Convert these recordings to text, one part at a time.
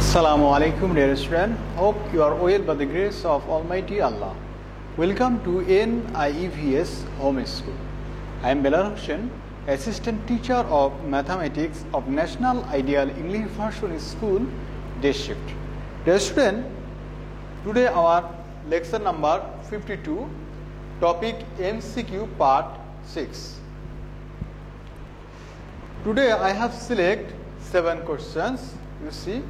Assalamu alaikum dear student. Hope you are well by the grace of Almighty Allah. Welcome to NIEVS Home School. I am Belal Hussain, Assistant Teacher of Mathematics of National Ideal English Version School, Day Shift. Dear student, today our lecture number 52, topic MCQ part 6. Today I have select 7 questions. You see,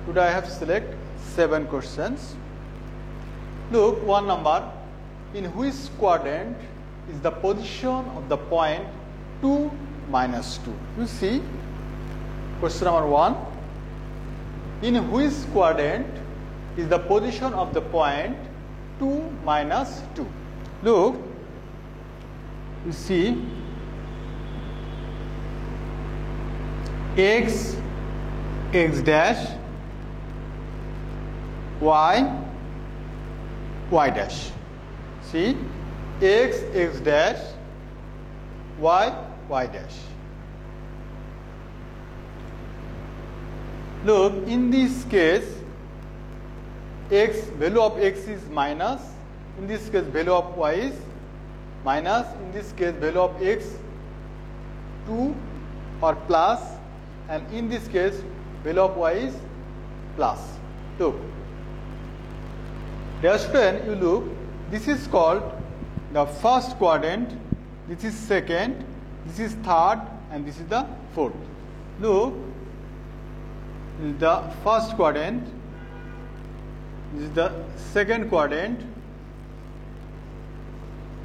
today I have select 7 questions. Look, one number, in which quadrant is the position of the point 2 minus 2? You see, question number 1, in which quadrant is the position of the point 2 minus 2? Look, you see, x dash, y dash. See, x dash, y dash. Look, in this case, value of x is minus, in this case value of y is minus, in this case value of x 2 or plus, and in this case value of y is plus. Look, dear student, you look, this is called the first quadrant, this is second, this is third, and this is the fourth. Look, this is the first quadrant, this is the second quadrant,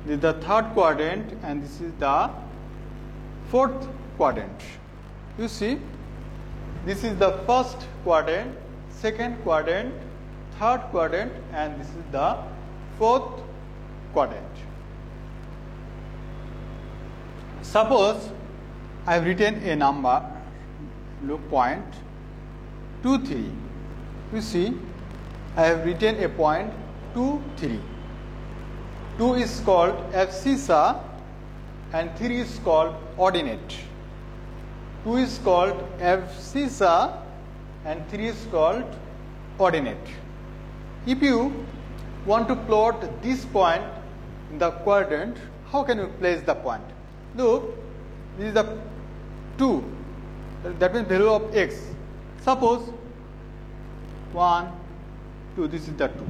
this is the third quadrant, and this is the fourth quadrant. You see, this is the first quadrant, second quadrant, third quadrant, and this is the fourth quadrant. Suppose I have written a number, look, point 2, 3. You see, I have written a point 2, 3. 2 is called abscissa and 3 is called ordinate. 2 is called abscissa and 3 is called ordinate. If you want to plot this point in the quadrant, how can you place the point? Look, this is the 2, that means value of x. Suppose 1, 2, this is the 2.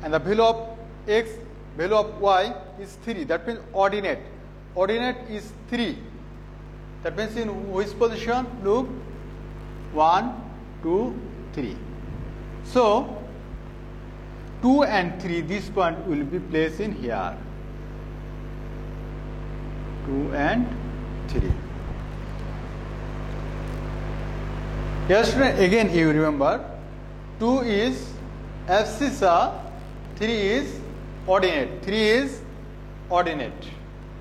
And the value of x, value of y is 3, that means ordinate. Ordinate is 3. That means in which position? Look, 1, 2, 3. So, 2 and 3, this point will be placed in here. 2 and 3. Yes, student, again you remember, 2 is abscissa, 3 is ordinate. 3 is ordinate.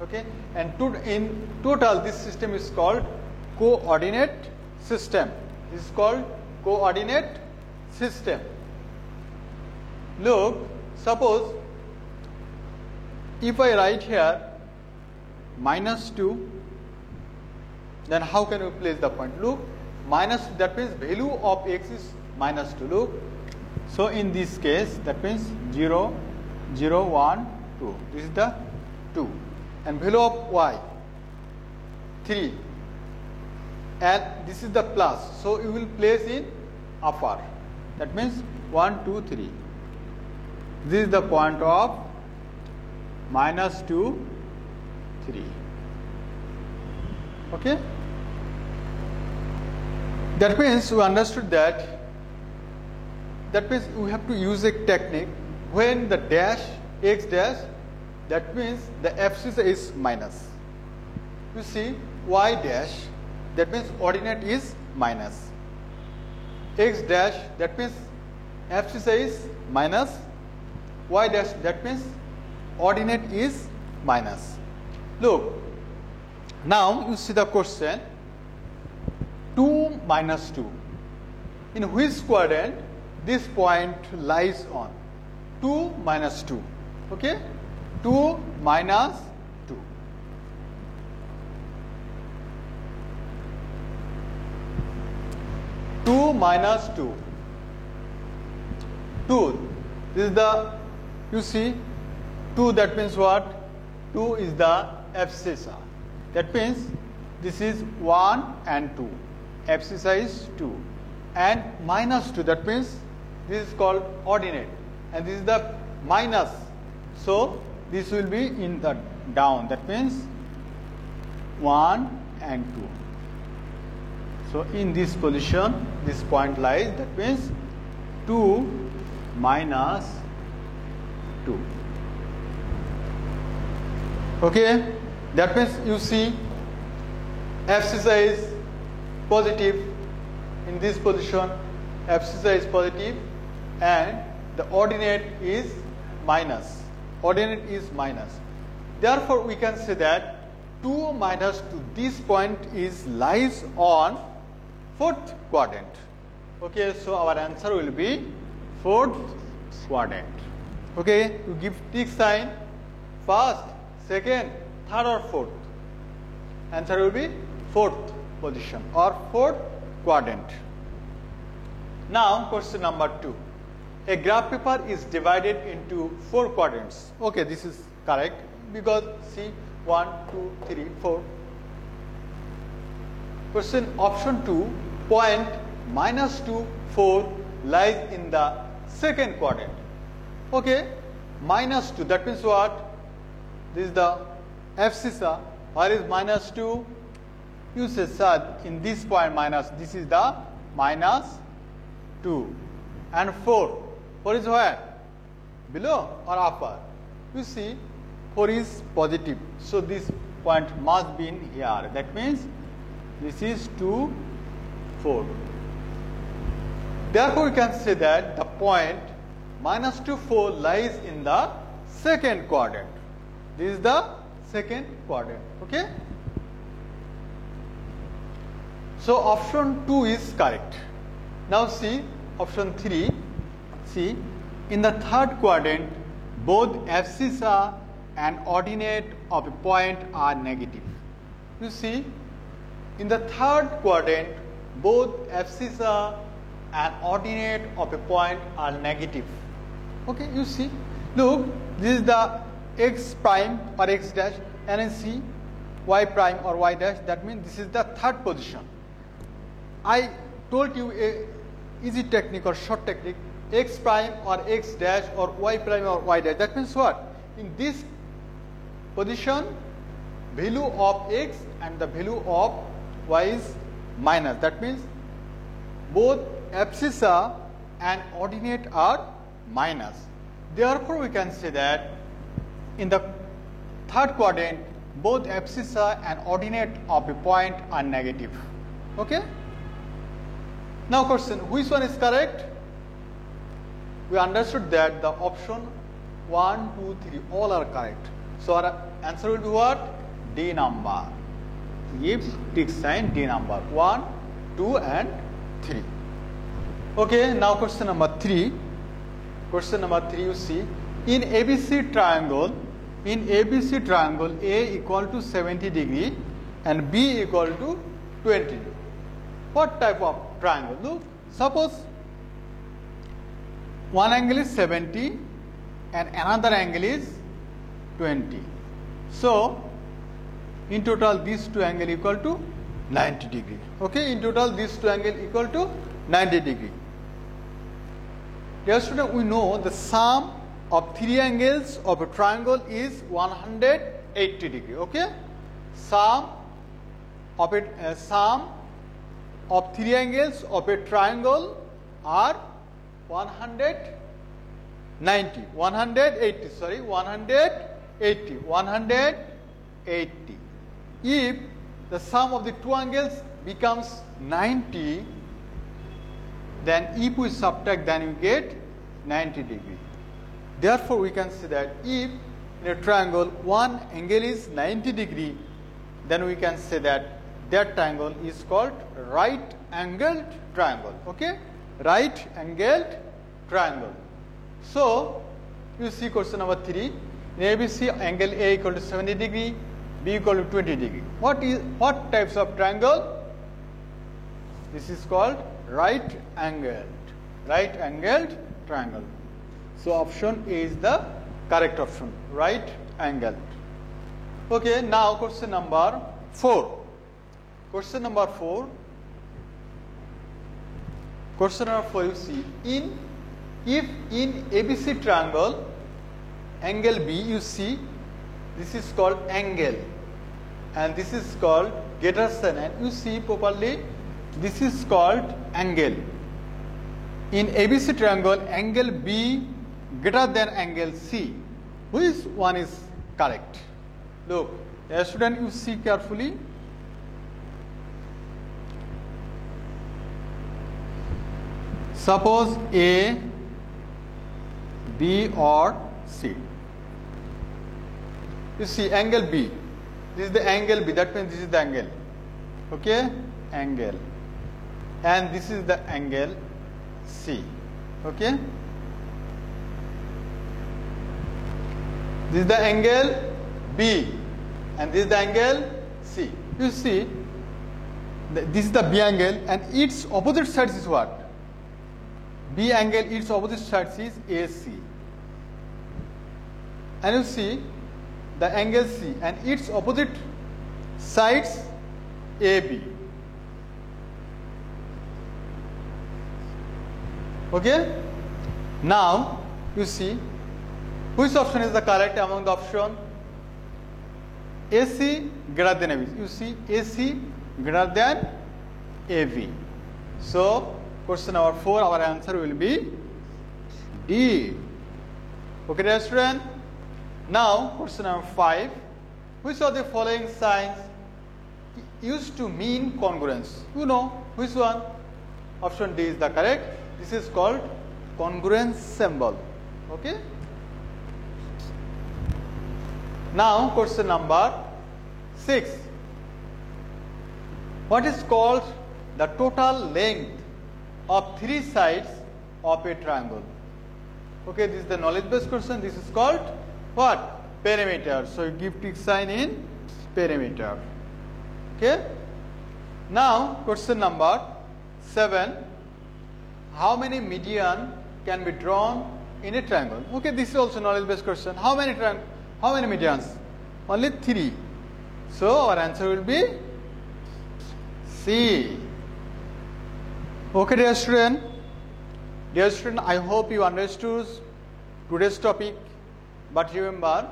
Okay, and in total this system is called coordinate system. This is called coordinate system. Look, suppose if I write here minus 2, then how can we place the point? Look, minus, that means value of x is minus 2. Look, so in this case that means 0, 0, 1, 2. This is the 2. And value of y 3, and this is the plus, so you will place in upper, that means 1, 2, 3. This is the point of minus 2, 3. Okay, that means we understood that means we have to use a technique when the dash, x dash, that means the abscissa is minus. You see, y dash, that means ordinate is minus. X dash, that means abscissa is minus. Y dash, that means ordinate is minus. Look, now you see the question 2 minus 2. In which quadrant this point lies on? 2 minus 2. Okay? 2 minus 2. 2 minus 2. 2. This is the, you see, 2, that means what? 2 is the abscissa. That means this is 1 and 2. Abscissa is 2. And minus 2, that means this is called ordinate. And this is the minus. So this will be in the down. That means 1 and 2. So in this position, this point lies. That means 2 minus 2. Okay. That means you see abscissa is positive. In this position, abscissa is positive and the ordinate is minus. Ordinate is minus. Therefore, we can say that 2 minus 2, this point is lies on 4th quadrant. Okay, so our answer will be 4th quadrant. Okay, you give tick sign, first, second, third or fourth. Answer will be 4th position or 4th quadrant. Now, question number 2. A graph paper is divided into 4 quadrants. Okay, this is correct because see 1, 2, 3, 4. Question option 2, point minus 2, 4 lies in the 2nd quadrant. Okay, minus 2, that means what? This is the abscissa. Where is minus 2? You say, sir, in this point minus, this is the minus 2. And 4. 4 is where? Below or upper? You see, 4 is positive. So this point must be in here. That means this is 2, 4. Therefore, we can say that the point minus 2, 4 lies in the 2nd quadrant. This is the 2nd quadrant. Okay. So option 2 is correct. Now see option 3. See, in the 3rd quadrant, both abscissa and ordinate of a point are negative. You see, in the 3rd quadrant, both abscissa and ordinate of a point are negative. Okay, you see, look, this is the x prime or x dash, and then see y prime or y dash. That means this is the 3rd position. I told you a easy technique or short technique, x prime or x dash or y prime or y dash. That means what? In this position, value of x and the value of y is minus. That means both abscissa and ordinate are minus. Therefore, we can say that in the 3rd quadrant, both abscissa and ordinate of a point are negative. Okay. Now question, which one is correct? We understood that the option 1, 2, 3 all are correct. So our answer will be what? D number. Give tick sign D number 1, 2 and 3. Okay, now question number 3. Question number 3, you see, in ABC triangle, A equal to 70 degree and B equal to 20 degree. What type of triangle? Look, suppose one angle is 70 and another angle is 20. So, in total these two angles equal to 90 degree. Okay, in total these two angles equal to 90 degree. Dear student, we know the sum of 3 angles of a triangle is 180 degree. Okay, sum of 3 angles of a triangle are 180. If the sum of the 2 angles becomes 90, then if we subtract, then you get 90 degree. Therefore, we can say that if in a triangle one angle is 90 degree, then we can say that that triangle is called right angled triangle. Okay, right angled triangle. So, you see question number 3. In ABC, angle A equal to 70 degree, B equal to 20 degree. What types of triangle? This is called right angled triangle. So option A is the correct option, right angled. Okay, now question number 4. Question number 4, you see, if in ABC triangle angle B, you see this is called angle and this is called greater than, and you see properly this is called angle. In ABC triangle angle B greater than angle C, which one is correct? Look, student, you see carefully. Suppose A, B or C. You see angle B. This is the angle B. That means this is the angle. Okay? Angle. And this is the angle C. Okay? This is the angle B. And this is the angle C. You see, this is the B angle and its opposite side is what? B angle, its opposite side is AC. And you see the angle C and its opposite sides AB. Okay? Now you see which option is the correct among the option? AC greater than AB. You see AC greater than AB. So question number 4, our answer will be D. Okay, dear student. Now question number 5. Which of the following signs used to mean congruence? You know which one? Option D is the correct. This is called congruence symbol. Okay. Now question number 6. What is called the total length of 3 sides of a triangle? Okay, this is the knowledge based question. This is called what? Perimeter. So you give tick sign in perimeter. Okay. Now question number 7. How many median can be drawn in a triangle? Okay, this is also knowledge based question. How many medians? Only 3. So our answer will be C. Okay, dear student, I hope you understood today's topic, but remember,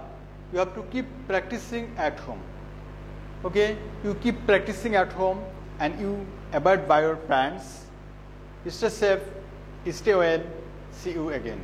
you have to keep practicing at home. Okay, you keep practicing at home and you abide by your parents. Stay safe, stay well, see you again.